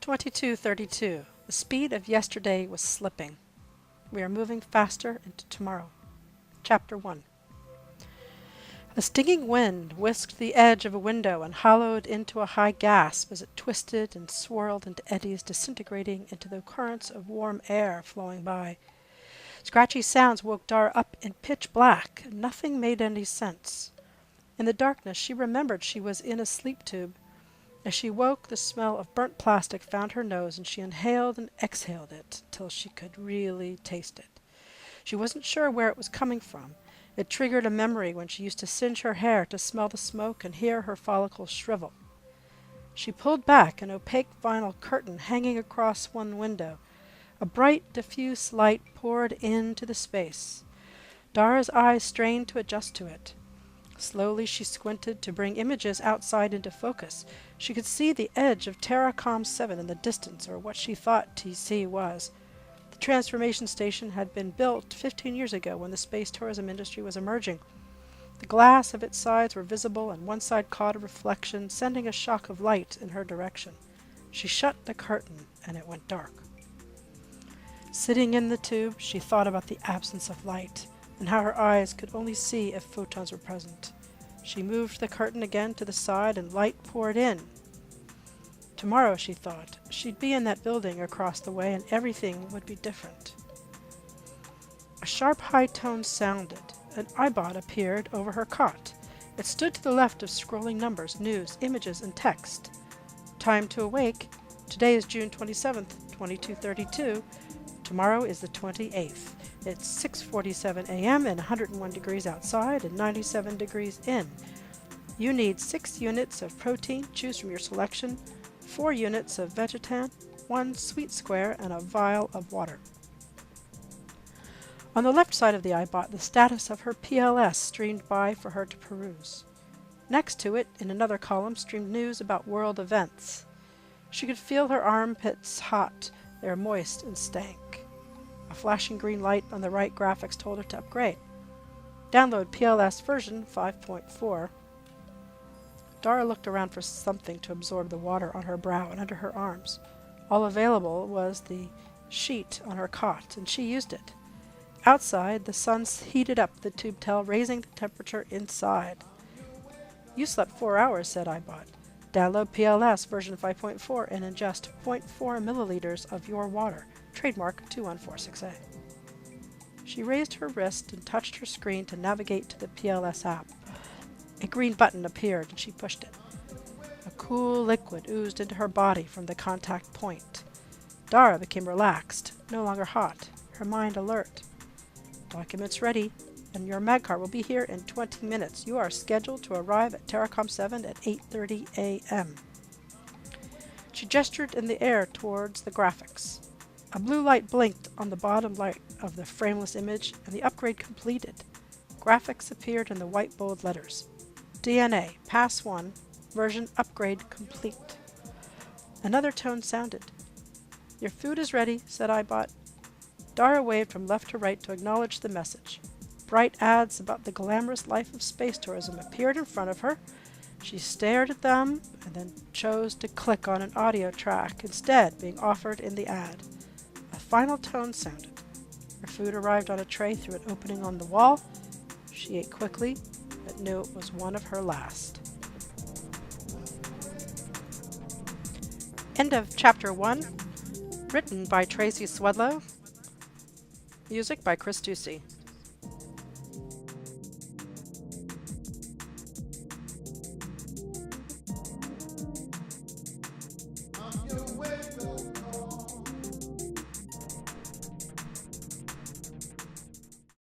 22:32. The speed of yesterday was slipping. We are moving faster into tomorrow. Chapter 1. A stinging wind whisked the edge of a window and hollowed into a high gasp as it twisted and swirled into eddies, disintegrating into the currents of warm air flowing by. Scratchy sounds woke Dara up in pitch black, and nothing made any sense. In the darkness she remembered she was in a sleep tube. As she woke, the smell of burnt plastic found her nose, and she inhaled and exhaled it till she could really taste it. She wasn't sure where it was coming from. It triggered a memory when she used to singe her hair to smell the smoke and hear her follicles shrivel. She pulled back an opaque vinyl curtain hanging across one window. A bright, diffuse light poured into the space. Dara's eyes strained to adjust to it. Slowly she squinted to bring images outside into focus. She could see the edge of Terracom 7 in the distance, or what she thought TC was. The transformation station had been built 15 years ago when the space tourism industry was emerging. The glass of its sides were visible, and one side caught a reflection, sending a shock of light in her direction. She shut the curtain, and it went dark. Sitting in the tube, she thought about the absence of light, and how her eyes could only see if photons were present. She moved the curtain again to the side, and light poured in. Tomorrow, she thought, she'd be in that building across the way, and everything would be different. A sharp high tone sounded. An iBot appeared over her cot. It stood to the left of scrolling numbers, news, images, and text. Time to awake. Today is June 27th, 2232. Tomorrow is the 28th. It's 6:47 a.m. and 101 degrees outside and 97 degrees in. You need 6 units of protein, choose from your selection, 4 units of Vegetan, 1 sweet square, and a vial of water. On the left side of the iBot, the status of her PLS streamed by for her to peruse. Next to it, in another column, streamed news about world events. She could feel her armpits hot. They were moist and stank. A flashing green light on the right graphics told her to upgrade. Download PLS version 5.4. Dara looked around for something to absorb the water on her brow and under her arms. All available was the sheet on her cot, and she used it. Outside, the sun heated up the tube tail, raising the temperature inside. You slept 4 hours, said iBot. Download PLS version 5.4 and ingest 0.4 milliliters of your water. Trademark 2146A. She raised her wrist and touched her screen to navigate to the PLS app. A green button appeared and she pushed it. A cool liquid oozed into her body from the contact point. Dara became relaxed, no longer hot, her mind alert. Documents ready, and your magcar will be here in 20 minutes. You are scheduled to arrive at Terracom 7 at 8:30 a.m. She gestured in the air towards the graphics. A blue light blinked on the bottom light of the frameless image, and the upgrade completed. Graphics appeared in the white bold letters. DNA, Pass 1, version upgrade complete. Another tone sounded. Your food is ready, said iBot. Dara waved from left to right to acknowledge the message. Bright ads about the glamorous life of space tourism appeared in front of her. She stared at them and then chose to click on an audio track instead being offered in the ad. A final tone sounded. Her food arrived on a tray through an opening on the wall. She ate quickly, but knew it was one of her last. End of Chapter 1. Written by Tracy Swedlow. Music by Chris Ducey.